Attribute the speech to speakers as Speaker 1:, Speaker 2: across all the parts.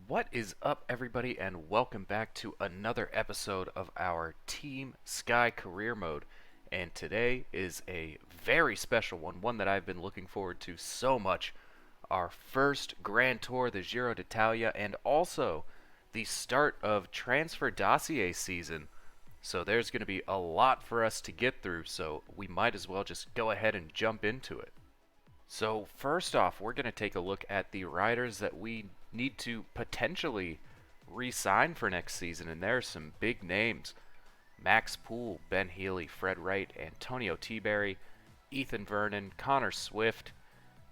Speaker 1: What is up, everybody, and welcome back to another episode of our Team Sky Career Mode. And today is a very special one that I've been looking forward to so much. Our first Grand Tour, the Giro d'Italia, and also the start of transfer dossier season. So there's going to be a lot for us to get through, so we might as well just go ahead and jump into it. So first off, we're going to take a look at the riders that we need to potentially re-sign for next season, and there are some big names. Max Poole, Ben Healy, Fred Wright, Antonio Tiberi, Ethan Vernon, Connor Swift,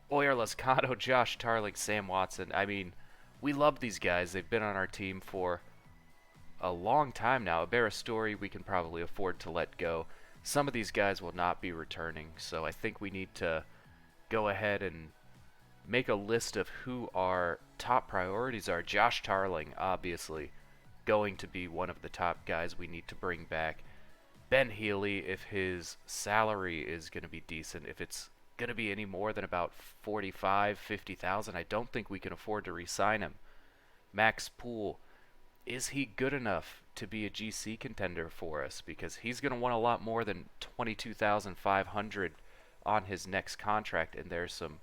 Speaker 1: Oyer Lascano, Josh Tarling, Sam Watson. I mean, we love these guys. They've been on our team for a long time now. A story we can probably afford to let go. Some of these guys will not be returning, so I think we need to go ahead and make a list of who our top priorities are. Josh Tarling, obviously, going to be one of the top guys we need to bring back. Ben Healy, if his salary is going to be decent, if it's going to be any more than about 45, 50,000, I don't think we can afford to re-sign him. Max Poole, is he good enough to be a GC contender for us? Because he's going to want a lot more than 22,500 on his next contract, and there's some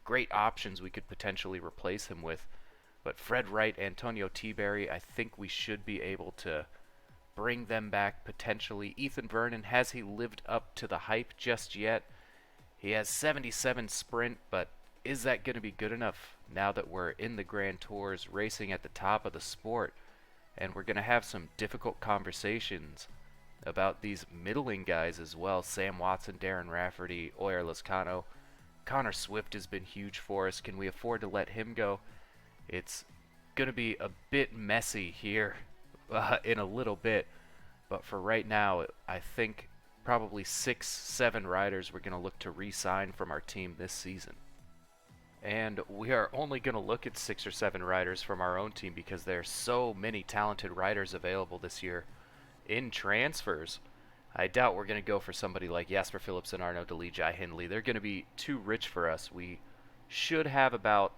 Speaker 1: great options we could potentially replace him with. But Fred Wright, Antonio Tiberi, I think we should be able to bring them back potentially. Ethan Vernon, has he lived up to the hype just yet? He has 77 sprint, but is that going to be good enough now that we're in the Grand Tours racing at the top of the sport? And we're going to have some difficult conversations about these middling guys as well. Sam Watson, Darren Rafferty, Oyer Lascano. Connor Swift has been huge for us. Can we afford to let him go? It's going to be a bit messy here in a little bit. But for right now, I think probably 6, 7 riders we're going to look to re-sign from our team this season. And we are only going to look at 6 or 7 riders from our own team because there are so many talented riders available this year in transfers. I doubt we're going to go for somebody like Jasper Philipsen, Arno Delee, Jai Hindley. They're going to be too rich for us. We should have about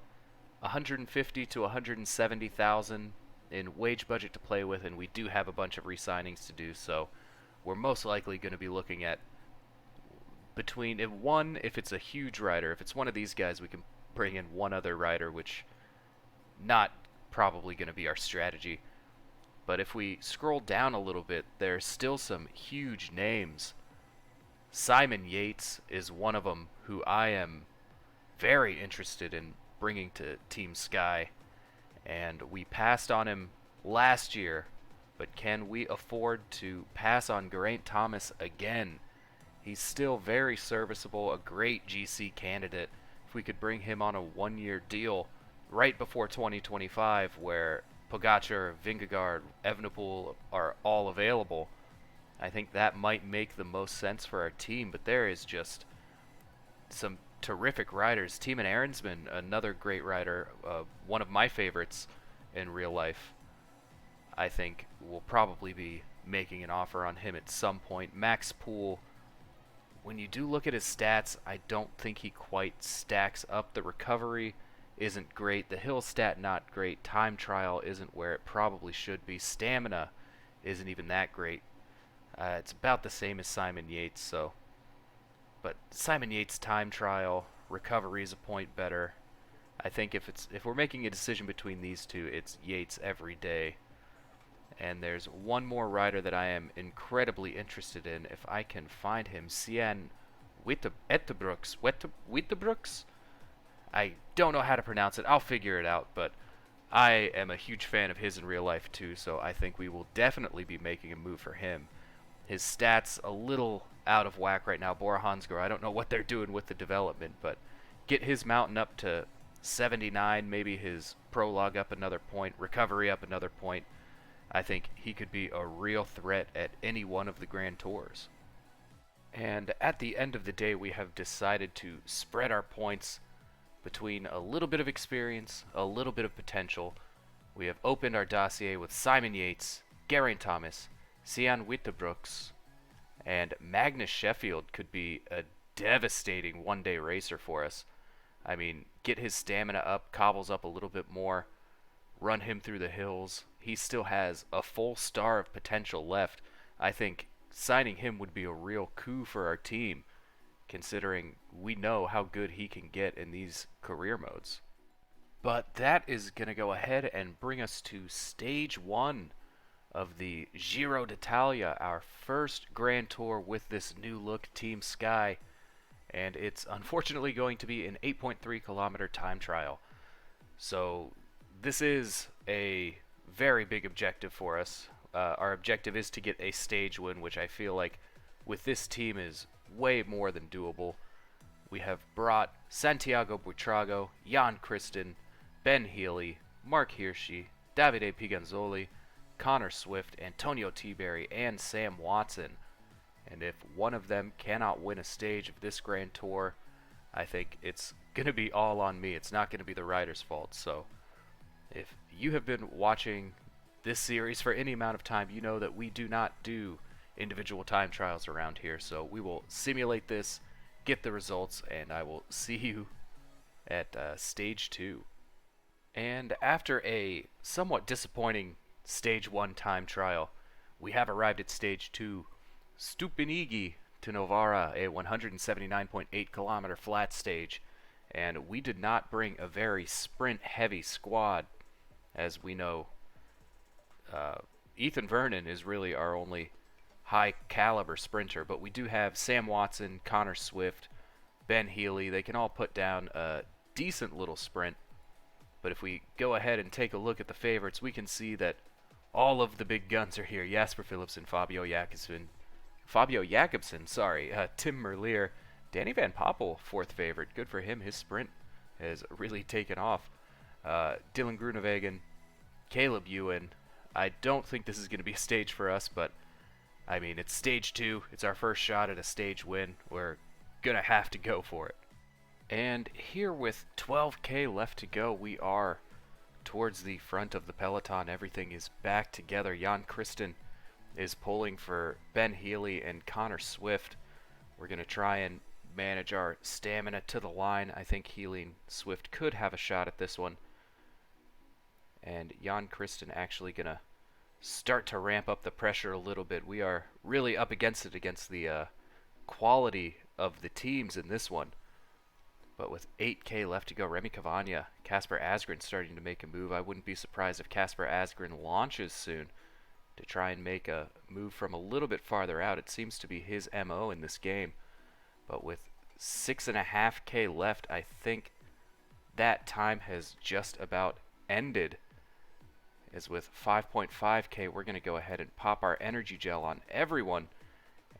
Speaker 1: 150 to 170,000 in wage budget to play with, and we do have a bunch of re-signings to do, so we're most likely going to be looking at between if it's a huge rider, if it's one of these guys, we can bring in one other rider, which not probably going to be our strategy. But if we scroll down a little bit, there's still some huge names. Simon Yates is one of them who I am very interested in bringing to Team Sky. And we passed on him last year, but can we afford to pass on Geraint Thomas again? He's still very serviceable, a great GC candidate. If we could bring him on a 1-year deal right before 2025, where Pogacar, Vingegaard, Evenepoel are all available, I think that might make the most sense for our team. But there is just some terrific riders. Tiemann Ahrensman, another great rider, one of my favorites in real life. I think we'll probably be making an offer on him at some point. Max Poole, when you do look at his stats, I don't think he quite stacks up. The recovery isn't great. The hill stat not great. Time trial isn't where it probably should be. Stamina isn't even that great. It's about the same as Simon Yates, so. But Simon Yates' time trial, recovery is a point better. I think if we're making a decision between these two, it's Yates every day. And there's one more rider that I am incredibly interested in, if I can find him. Sian Wittebrooks? I don't know how to pronounce it. I'll figure it out, but I am a huge fan of his in real life too, so I think we will definitely be making a move for him. His stats a little out of whack right now. Bora Hansgrohe, I don't know what they're doing with the development, but get his mountain up to 79, maybe his prologue up another point, recovery up another point. I think he could be a real threat at any one of the Grand Tours. And at the end of the day, we have decided to spread our points between a little bit of experience, a little bit of potential. We have opened our dossier with Simon Yates, Geraint Thomas, Sian Wittebrooks, and Magnus Sheffield could be a devastating one-day racer for us. I mean, get his stamina up, cobbles up a little bit more, run him through the hills. He still has a full star of potential left. I think signing him would be a real coup for our team, considering we know how good he can get in these career modes. But that is going to go ahead and bring us to stage 1 of the Giro d'Italia, our first Grand Tour with this new look Team Sky, and it's unfortunately going to be an 8.3 kilometer time trial. So this is a very big objective for us. Our objective is to get a stage win, which I feel like with this team is way more than doable. We have brought Santiago Buitrago, Jan Kristen, Ben Healy, Mark Hirschi, Davide Piganzoli, Connor Swift, Antonio Tiberi, and Sam Watson. And if one of them cannot win a stage of this Grand Tour, I think it's going to be all on me. It's not going to be the rider's fault. So if you have been watching this series for any amount of time, you know that we do not do individual time trials around here. So we will simulate this, get the results, and I will see you at stage 2. And after a somewhat disappointing stage 1 time trial, we have arrived at stage 2, Stupinigi to Novara, a 179.8 kilometer flat stage, and we did not bring a very sprint heavy squad. As we know, Ethan Vernon is really our only high caliber sprinter, but we do have Sam Watson, Connor Swift, Ben Healy. They can all put down a decent little sprint. But if we go ahead and take a look at the favorites, we can see that all of the big guns are here. Jasper Philipsen, Fabio Jakobsen, Tim Merlier, Danny Van Poppel, 4th favorite. Good for him. His sprint has really taken off. Dylan Groenewegen, Caleb Ewan. I don't think this is going to be a stage for us, but I mean, it's stage 2. It's our first shot at a stage win. We're going to have to go for it. And here with 12K left to go, we are towards the front of the peloton. Everything is back together. Jan Kristen is pulling for Ben Healy and Connor Swift. We're going to try and manage our stamina to the line. I think Healy and Swift could have a shot at this one. And Jan Kristen actually going to start to ramp up the pressure a little bit. We are really up against it, against the quality of the teams in this one. But with 8K left to go, Remy Cavagna, Kasper Asgren starting to make a move. I wouldn't be surprised if Kasper Asgren launches soon to try and make a move from a little bit farther out. It seems to be his MO in this game. But with 6.5K left, I think that time has just about ended. As with 5.5K, we're going to go ahead and pop our energy gel on everyone.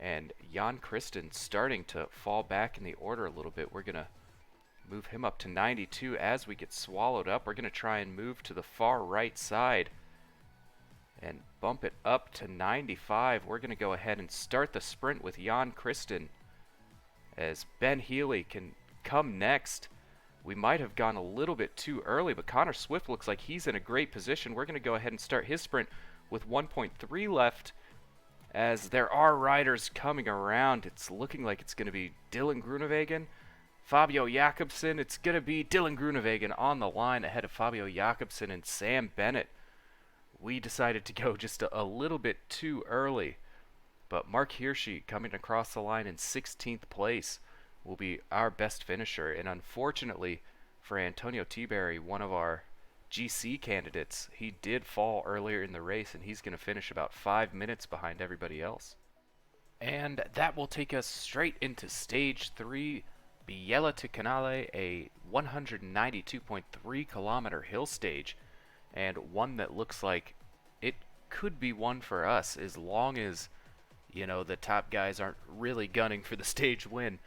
Speaker 1: And Jan Kristen starting to fall back in the order a little bit. We're going to move him up to 92 as we get swallowed up. We're going to try and move to the far right side and bump it up to 95. We're going to go ahead and start the sprint with Jan Kristen as Ben Healy can come next. We might have gone a little bit too early, but Connor Swift looks like he's in a great position. We're going to go ahead and start his sprint with 1.3 left as there are riders coming around. It's looking like it's going to be Dylan Groenewegen, Fabio Jakobsen. It's going to be Dylan Groenewegen on the line ahead of Fabio Jakobsen and Sam Bennett. We decided to go just a little bit too early, but Mark Hirschi coming across the line in 16th place will be our best finisher. And unfortunately for Antonio Tiberi, one of our GC candidates, he did fall earlier in the race, and he's going to finish about 5 minutes behind everybody else. And that will take us straight into stage 3, Biella to Canale, a 192.3 kilometer hill stage, and one that looks like it could be one for us as long as, you know, the top guys aren't really gunning for the stage win.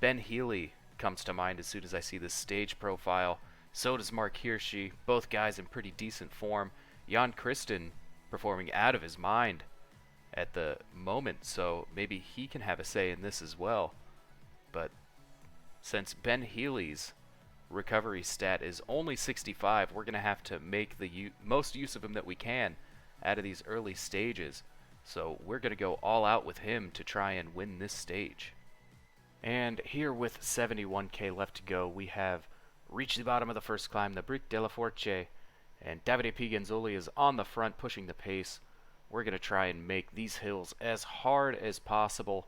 Speaker 1: Ben Healy comes to mind as soon as I see this stage profile. So does Mark Hirschi, both guys in pretty decent form. Jan Kristen performing out of his mind at the moment, so maybe he can have a say in this as well. But since Ben Healy's recovery stat is only 65, we're going to have to make the most use of him that we can out of these early stages. So we're going to go all out with him to try and win this stage. And here with 71K left to go, we have reached the bottom of the first climb, the Bric de la Force, And Davide Pigenzoli is on the front pushing the pace. We're going to try and make these hills as hard as possible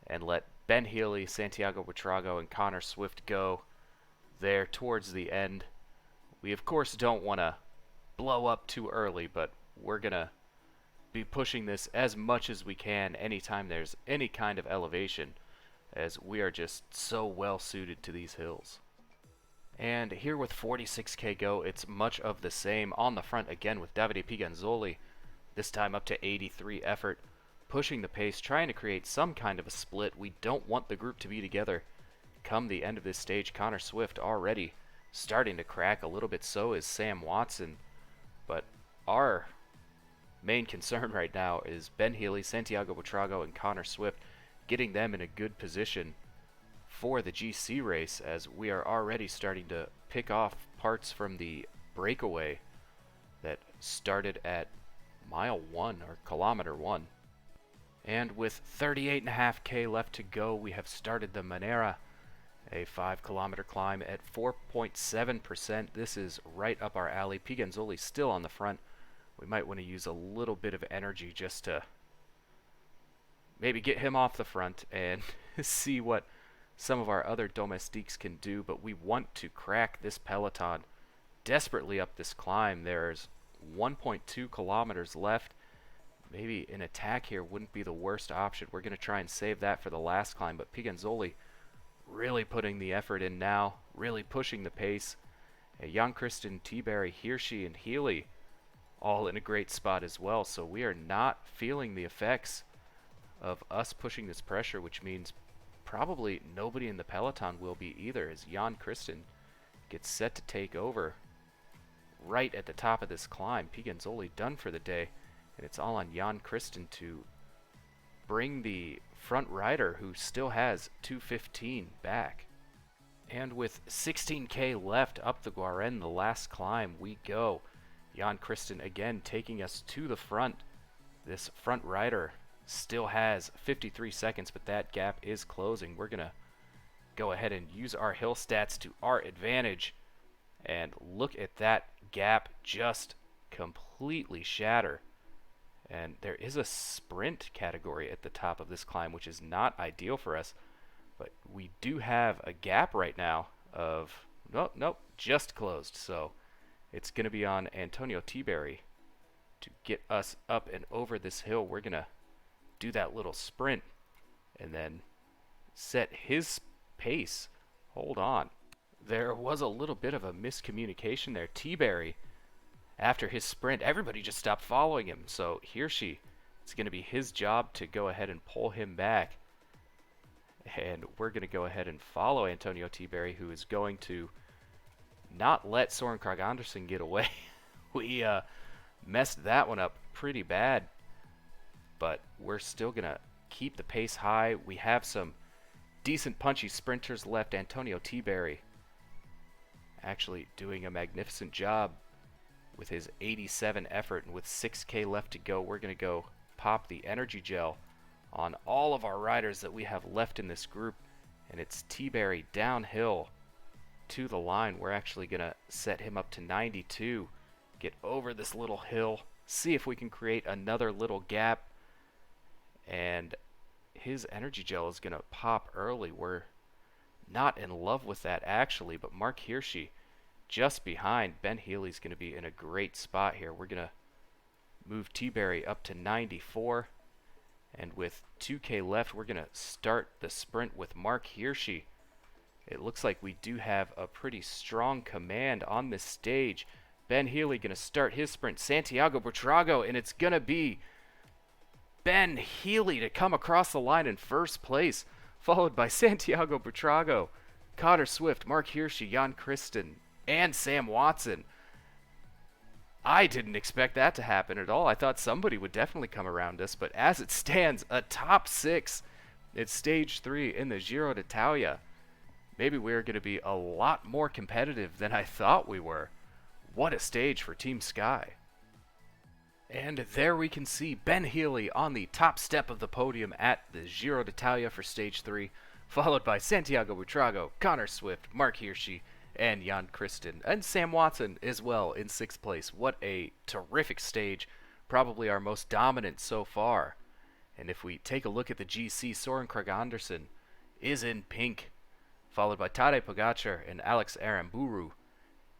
Speaker 1: and let Ben Healy, Santiago Buitrago, and Connor Swift go there towards the end. We, of course, don't want to blow up too early, but we're going to be pushing this as much as we can anytime there's any kind of elevation, as we are just so well suited to these hills. And here with 46k go, it's much of the same. On the front again with Davide Pigenzoli, this time up to 83 effort, pushing the pace, trying to create some kind of a split. We don't want the group to be together. Come the end of this stage, Connor Swift already starting to crack a little bit, so is Sam Watson. But our main concern right now is Ben Healy, Santiago Buitrago, and Connor Swift, getting them in a good position for the GC race, as we are already starting to pick off parts from the breakaway that started at mile 1 or kilometer 1. And with 38.5k left to go, we have started the Manera, a 5-kilometer climb at 4.7%. This is right up our alley. Pigenzoli still on the front. We might want to use a little bit of energy just to maybe get him off the front and see what some of our other domestiques can do, but we want to crack this peloton desperately up this climb. There's 1.2 kilometers left. Maybe an attack here wouldn't be the worst option. We're going to try and save that for the last climb, but Pigenzoli really putting the effort in now, really pushing the pace. Jan Christian, T-Berry, Hirschi, and Healy all in a great spot as well, so we are not feeling the effects of us pushing this pressure, which means probably nobody in the peloton will be either, as Jan Christian gets set to take over right at the top of this climb. Pigenzoli done for the day, and it's all on Jan Christian to bring the front rider, who still has 2:15, back. And with 16k left up the Guaren, the last climb, we go. Jan Christian again taking us to the front. This front rider still has 53 seconds, but that gap is closing. We're going to go ahead and use our hill stats to our advantage. And look at that gap just completely shatter. And there is a sprint category at the top of this climb, which is not ideal for us. But we do have a gap right now of, nope, just closed. So it's going to be on Antonio T-Berry to get us up and over this hill. We're going to do that little sprint and then set his pace. Hold on. There was a little bit of a miscommunication there. T-Berry, after his sprint, everybody just stopped following him. So Hirschi, it's going to be his job to go ahead and pull him back. And we're going to go ahead and follow Antonio T-Berry, who is going to not let Soren Kragh Andersen get away. We messed that one up pretty bad, but we're still going to keep the pace high. We have some decent punchy sprinters left. Antonio T-Berry actually doing a magnificent job with his 87 effort, and with 6k left to go, we're going to go pop the energy gel on all of our riders that we have left in this group, and it's T-Berry downhill to the line. We're actually going to set him up to 92, get over this little hill, see if we can create another little gap, and his energy gel is going to pop early. We're not in love with that actually, but Mark Hirschi just behind. Ben Healy's going to be in a great spot here. We're going to move T-Berry up to 94, and with 2k left, we're going to start the sprint with Mark Hirschi. It looks like we do have a pretty strong command on this stage. Ben Healy going to start his sprint. Santiago Buitrago, and it's going to be Ben Healy to come across the line in first place, followed by Santiago Buitrago, Connor Swift, Mark Hirschi, Jan Christian, and Sam Watson. I didn't expect that to happen at all. I thought somebody would definitely come around us, but as it stands, a top 6 at stage 3 in the Giro d'Italia. Maybe we're going to be a lot more competitive than I thought we were. What a stage for Team Sky. And there we can see Ben Healy on the top step of the podium at the Giro d'Italia for stage 3, followed by Santiago Buitrago, Connor Swift, Mark Hirschi, and Jan Kristen, and Sam Watson as well in 6th place. What a terrific stage, probably our most dominant so far. And if we take a look at the GC, Soren Krag Andersen is in pink, followed by Tadej Pogacar and Alex Aramburu,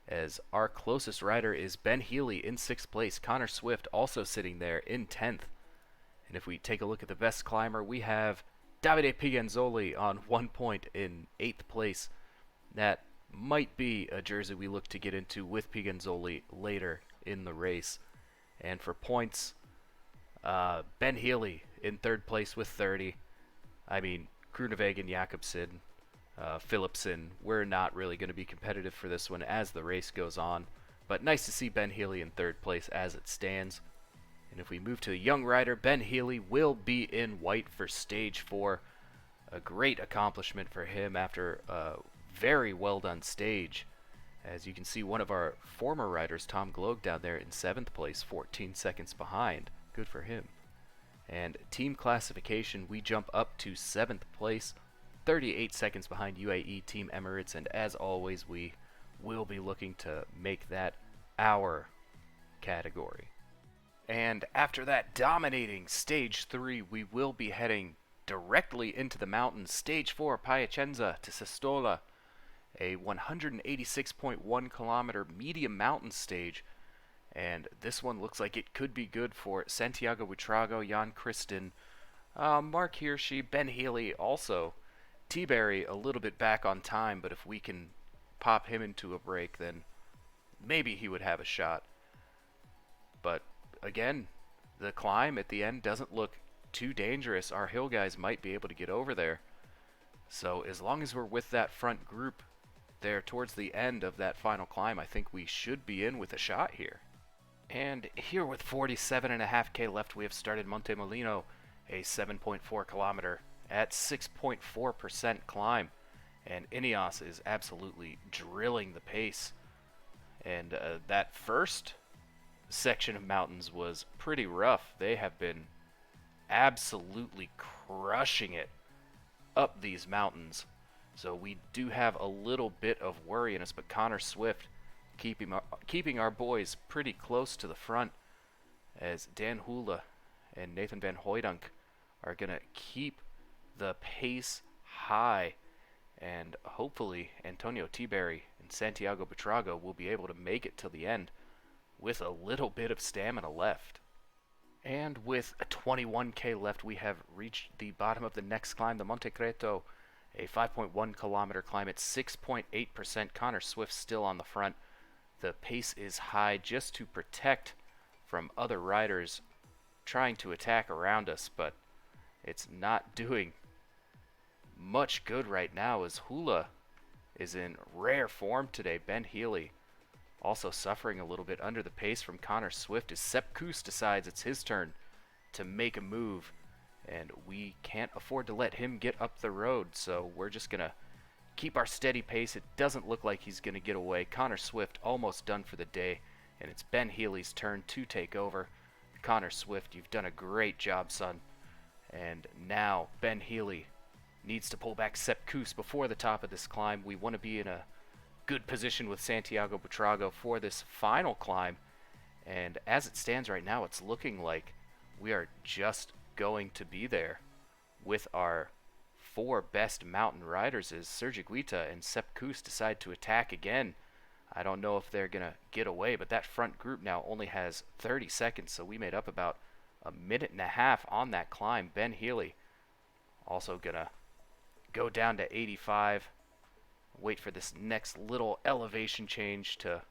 Speaker 1: as our closest rider is Ben Healy in 6th place. Connor Swift also sitting there in 10th. And if we take a look at the best climber, we have Davide Pigenzoli on 1 point in 8th place. That might be a jersey we look to get into with Pigenzoli later in the race. And for points, Ben Healy in 3rd place with 30. I mean, Groenewegen, Jakobsen, Philipsen, we're not really going to be competitive for this one as the race goes on. But nice to see Ben Healy in 3rd place as it stands. And if we move to the young rider, Ben Healy will be in white for stage 4. A great accomplishment for him after a very well done stage. As you can see, one of our former riders, Tom Gloag, down there in 7th place, 14 seconds behind. Good for him. And team classification, we jump up to 7th place, 38 seconds behind UAE Team Emirates, and as always, we will be looking to make that our category. And after that dominating stage 3, we will be heading directly into the mountains. Stage 4, Piacenza to Sestola, a 186.1 kilometer medium mountain stage. And this one looks like it could be good for Santiago Buitrago, Jan Kristen, Mark Hirschi, Ben Healy also. T-Berry a little bit back on time, but if we can pop him into a break, then maybe he would have a shot. But again, the climb at the end doesn't look too dangerous. Our hill guys might be able to get over there. So as long as we're with that front group there towards the end of that final climb, I think we should be in with a shot here. And here with 47.5k left, we have started Monte Molino, a 7.4 kilometer at 6.4% climb. And Ineos is absolutely drilling the pace. And that first section of mountains was pretty rough. They have been absolutely crushing it up these mountains. So we do have a little bit of worry in us, but Connor Swift keeping our boys pretty close to the front, as Dan Hula and Nathan Van Hooydonk are going to keep the pace high, and hopefully Antonio T-Berry and Santiago Buitrago will be able to make it till the end with a little bit of stamina left. And with 21k left, we have reached the bottom of the next climb, the Monte Creto, a 5.1 kilometer climb at 6.8%. Connor Swift still on the front. The pace is high just to protect from other riders trying to attack around us, but it's not doing much good right now as Hula is in rare form today. Ben Healy also suffering a little bit under the pace from Connor Swift as Sepp Kuss decides it's his turn to make a move, and we can't afford to let him get up the road, so we're just going to keep our steady pace. It doesn't look like he's going to get away. Connor Swift almost done for the day, and it's Ben Healy's turn to take over. Connor Swift, you've done a great job, son. And now Ben Healy needs to pull back Sepp Kuss before the top of this climb. We want to be in a good position with Santiago Buitrago for this final climb. And as it stands right now, it's looking like we are just going to be there with our 4 best mountain riders as Sergio Guita and Sepp Kuss decide to attack again. I don't know if they're going to get away, but that front group now only has 30 seconds, so we made up about a minute and a half on that climb. Ben Healy also going to go down to 85, wait for this next little elevation change to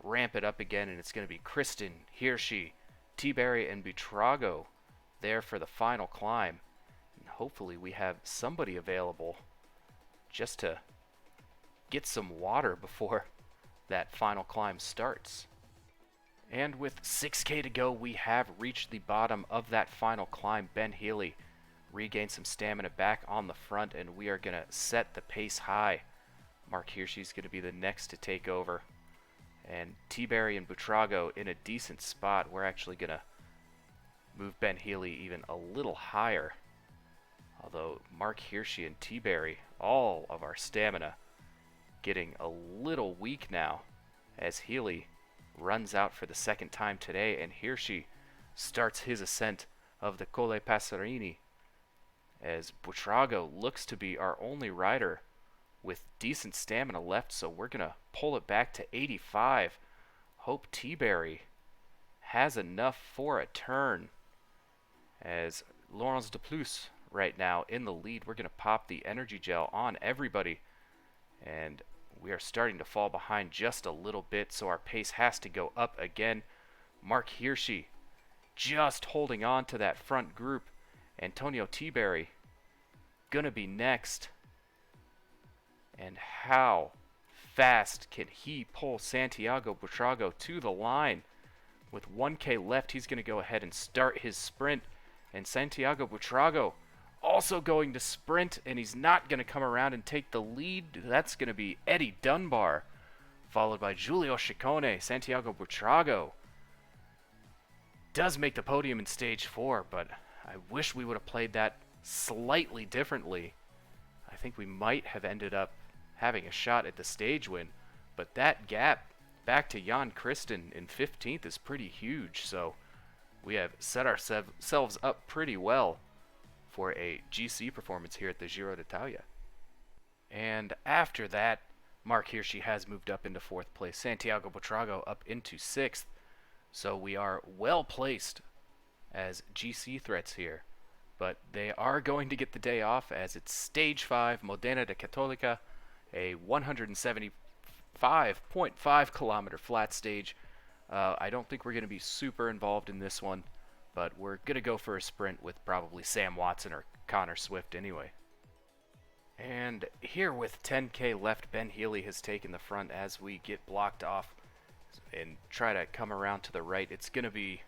Speaker 1: ramp it up again, and it's going to be Kristen, Hirschi, T-Berry, and Buitrago there for the final climb. And hopefully we have somebody available just to get some water before that final climb starts. And with 6k to go, we have reached the bottom of that final climb. Ben Healy regained some stamina back on the front, and we are going to set the pace high. Mark Hirschi is going to be the next to take over. And T-Berry and Buitrago in a decent spot. We're actually going to move Ben Healy even a little higher. Although Mark Hirschi and T-Berry, all of our stamina getting a little weak now as Healy runs out for the second time today, and here she starts his ascent of the Colle Passerini as Buitrago looks to be our only rider with decent stamina left, so we're going to pull it back to 85. Hope T-Berry has enough for a turn as Laurence de Plus right now in the lead. We're going to pop the energy gel on everybody, and we are starting to fall behind just a little bit, so our pace has to go up again. Mark Hirschi just holding on to that front group. Antonio T-Berry gonna be next. And how fast can he pull Santiago Buitrago to the line? With 1K left, he's gonna go ahead and start his sprint. And Santiago Buitrago also going to sprint, and he's not going to come around and take the lead. That's going to be Eddie Dunbar, followed by Giulio Ciccone. Santiago Buitrago does make the podium in stage 4, but I wish we would have played that slightly differently. I think we might have ended up having a shot at the stage win, but that gap back to Jan Christen in 15th is pretty huge, so we have set ourselves up pretty well for a GC performance here at the Giro d'Italia. And after that, Mark Hirschi has moved up into 4th place. Santiago Buitrago up into 6th. So we are well placed as GC threats here. But they are going to get the day off as it's Stage 5, Modena de Cattolica, a 175.5 kilometer flat stage. I don't think we're going to be super involved in this one, but we're going to go for a sprint with probably Sam Watson or Connor Swift anyway. And here with 10K left, Ben Healy has taken the front as we get blocked off and try to come around to the right. It's going to be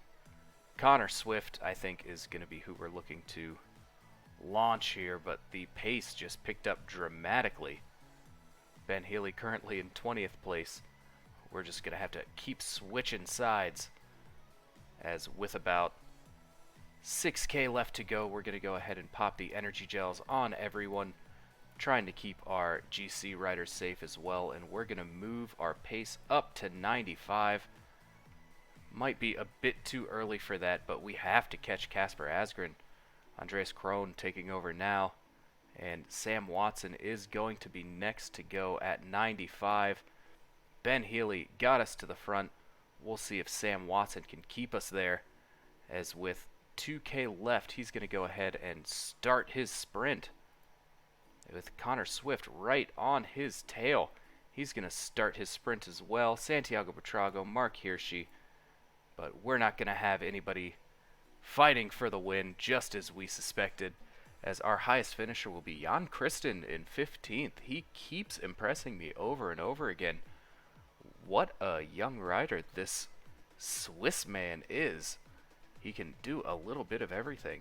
Speaker 1: Connor Swift, I think, is going to be who we're looking to launch here, but the pace just picked up dramatically. Ben Healy currently in 20th place. We're just going to have to keep switching sides, as with about 6K left to go, we're going to go ahead and pop the energy gels on everyone, trying to keep our GC riders safe as well, and we're going to move our pace up to 95. Might be a bit too early for that, but we have to catch Casper Asgreen. Andreas Krohn taking over now, and Sam Watson is going to be next to go at 95. Ben Healy got us to the front. We'll see if Sam Watson can keep us there, as with 2K left, he's going to go ahead and start his sprint. With Connor Swift right on his tail, he's going to start his sprint as well. Santiago Buitrago, Mark Hirschi, but we're not going to have anybody fighting for the win, just as we suspected, as our highest finisher will be Jan Christen in 15th. He keeps impressing me over and over again. What a young rider this Swiss man is. He can do a little bit of everything.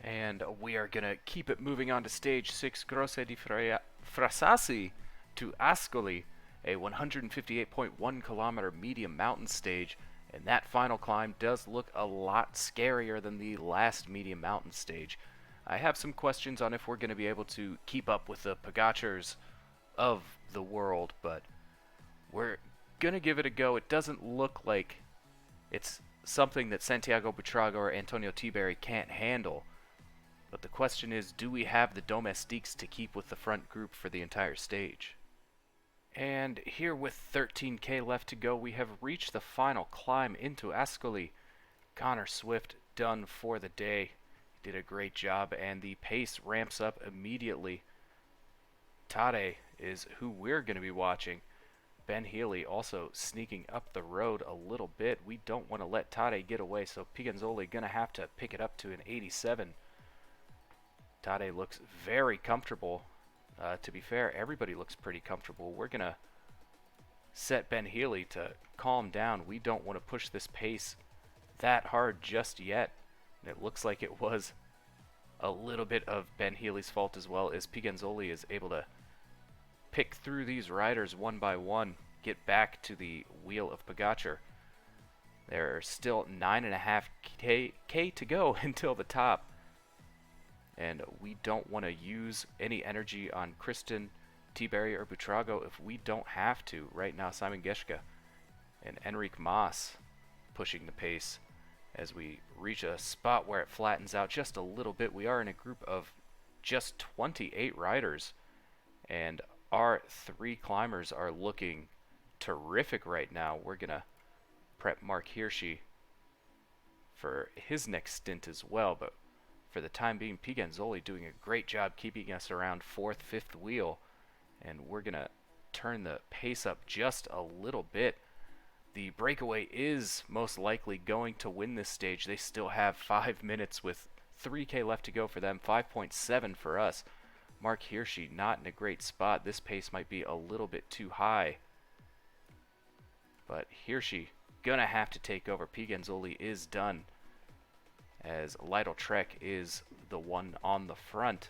Speaker 1: And we are going to keep it moving on to stage 6, Grosse di Frasassi to Ascoli, a 158.1 kilometer medium mountain stage. And that final climb does look a lot scarier than the last medium mountain stage. I have some questions on if we're going to be able to keep up with the Pogacars of the world, but we're going to give it a go. It doesn't look like it's something that Santiago Buitrago or Antonio T-Berry can't handle. But the question is, do we have the domestiques to keep with the front group for the entire stage? And here with 13K left to go, we have reached the final climb into Ascoli. Connor Swift done for the day. He did a great job, and the pace ramps up immediately. Tade is who we're going to be watching. Ben Healy also sneaking up the road a little bit. We don't want to let Tade get away, so Piganzoli going to have to pick it up to an 87. Tade looks very comfortable. To be fair, everybody looks pretty comfortable. We're going to set Ben Healy to calm down. We don't want to push this pace that hard just yet. And it looks like it was a little bit of Ben Healy's fault as well, as Piganzoli is able to pick through these riders one by one, get back to the wheel of Pogacar. There are still 9.5K to go until the top. And we don't want to use any energy on Christen, T-Berry or Butrago if we don't have to. Right now, Simon Geschke and Enric Mas pushing the pace as we reach a spot where it flattens out just a little bit. We are in a group of just 28 riders, and our 3 climbers are looking terrific right now. We're going to prep Mark Hirschi for his next stint as well, but for the time being, Pigenzoli doing a great job keeping us around 4th, 5th wheel, and we're going to turn the pace up just a little bit. The breakaway is most likely going to win this stage. They still have 5 minutes with 3K left to go for them, 5.7 for us. Mark Hirschi not in a great spot. This pace might be a little bit too high, but Hirschi gonna have to take over. Pigenzoli is done, as Lytle Trek is the one on the front.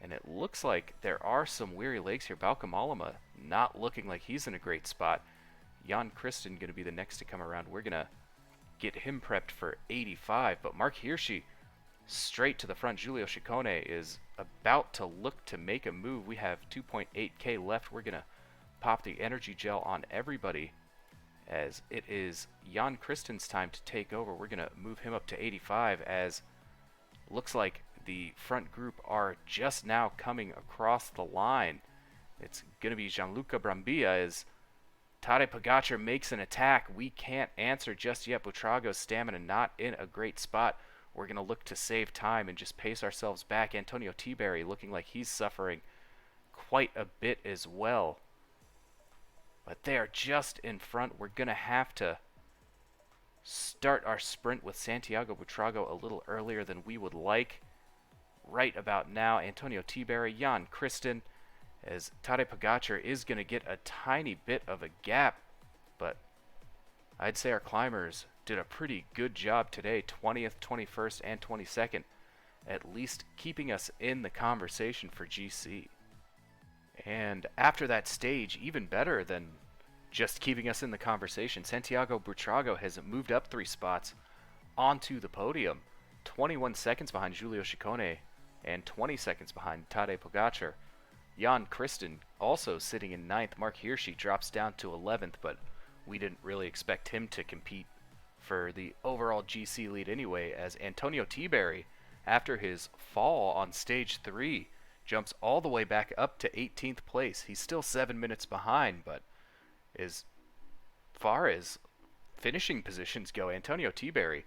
Speaker 1: And it looks like there are some weary legs here. Bauke Mollema not looking like he's in a great spot. Jan Christen going to be the next to come around. We're going to get him prepped for 85. But Mark Hirschi straight to the front. Giulio Ciccone is about to look to make a move. We have 2.8K left. We're going to pop the energy gel on everybody, as it is Jan Christen's time to take over. We're going to move him up to 85, as looks like the front group are just now coming across the line. It's going to be Gianluca Brambilla as Tadej Pogacar makes an attack. We can't answer just yet. Butrago's stamina not in a great spot. We're going to look to save time and just pace ourselves back. Antonio T-Berry looking like he's suffering quite a bit as well. But they are just in front. We're going to have to start our sprint with Santiago Butrago a little earlier than we would like. Right about now, Antonio T-Berry, Jan Christen, as Tadej Pogacar is going to get a tiny bit of a gap, but I'd say our climbers did a pretty good job today, 20th, 21st, and 22nd, at least keeping us in the conversation for GC. And after that stage, even better than just keeping us in the conversation, Santiago Butrago has moved up 3 spots onto the podium, 21 seconds behind Giulio Ciccone and 20 seconds behind Tadej Pogacar. Jan Christen also sitting in 9th. Mark Hirschi drops down to 11th, but we didn't really expect him to compete for the overall GC lead anyway, as Antonio T-Berry, after his fall on stage 3, jumps all the way back up to 18th place. He's still 7 minutes behind, but as far as finishing positions go, Antonio T-Berry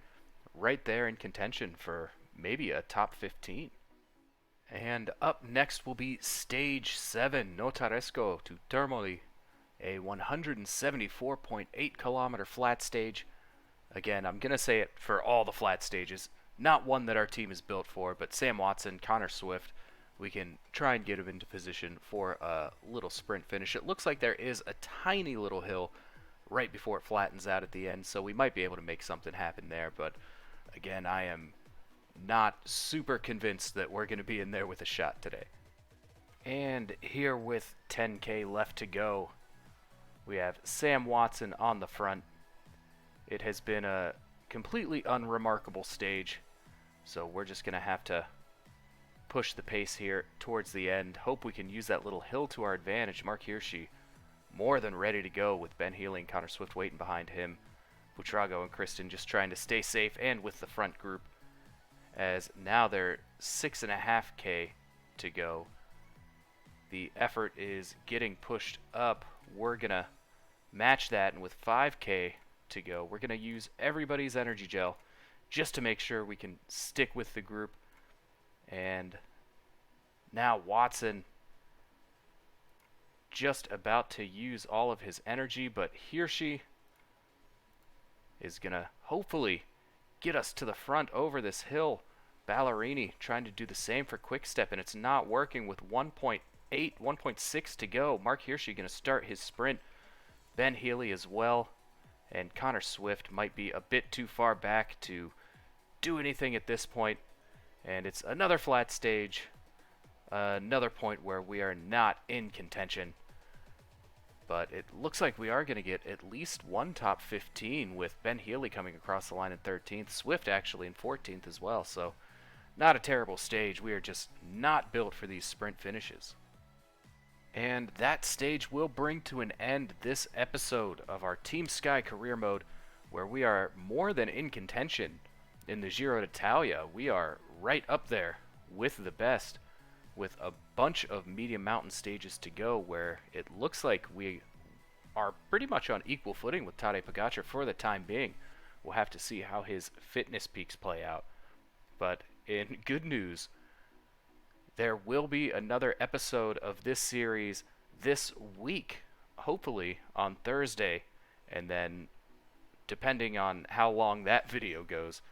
Speaker 1: right there in contention for maybe a top 15. And up next will be Stage 7, Notaresco to Termoli, a 174.8 kilometer flat stage. Again, I'm going to say it for all the flat stages. Not one that our team is built for, but Sam Watson, Connor Swift, we can try and get him into position for a little sprint finish. It looks like there is a tiny little hill right before it flattens out at the end, so we might be able to make something happen there. But again, I am not super convinced that we're going to be in there with a shot today. And here with 10K left to go, we have Sam Watson on the front. It has been a completely unremarkable stage, so we're just going to have to push the pace here towards the end. Hope we can use that little hill to our advantage. Mark Hirschi more than ready to go with Ben Healy and Connor Swift waiting behind him. Butrago and Christen just trying to stay safe and with the front group, as now they're 6.5K to go. The effort is getting pushed up. We're going to match that, and with 5K to go, we're going to use everybody's energy gel just to make sure we can stick with the group. And now Watson just about to use all of his energy, but Hirschi is going to hopefully get us to the front over this hill. Ballerini trying to do the same for Quick-Step, and it's not working with 1.8, 1.6 to go. Mark Hirschi going to start his sprint. Ben Healy as well, and Connor Swift might be a bit too far back to do anything at this point. And it's another flat stage, another point where we are not in contention. But it looks like we are going to get at least one top 15, with Ben Healy coming across the line in 13th, Swift actually in 14th as well. So not a terrible stage. We are just not built for these sprint finishes. And that stage will bring to an end this episode of our Team Sky career mode, where we are more than in contention in the Giro d'Italia. We are right up there with the best, with a bunch of medium mountain stages to go, where it looks like we are pretty much on equal footing with Tadej Pogacar for the time being. We'll have to see how his fitness peaks play out. But in good news, there will be another episode of this series this week, hopefully on Thursday, and then depending on how long that video goes,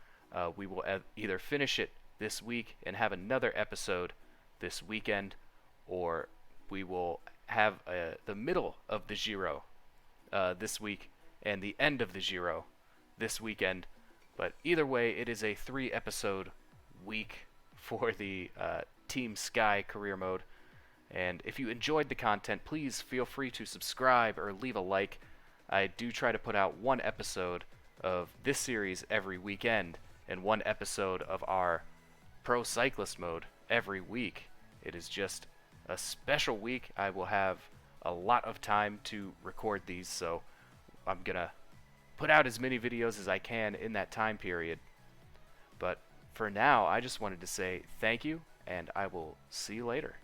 Speaker 1: we will either finish it this week and have another episode this weekend, or we will have the middle of the Giro this week and the end of the Giro this weekend. But either way, it is a 3-episode week for the Team Sky career mode. And if you enjoyed the content, please feel free to subscribe or leave a like. I do try to put out one episode of this series every weekend and one episode of our Pro Cyclist mode every week. It is just a special week. I will have a lot of time to record these, so I'm gonna put out as many videos as I can in that time period. But for now, I just wanted to say thank you, and I will see you later.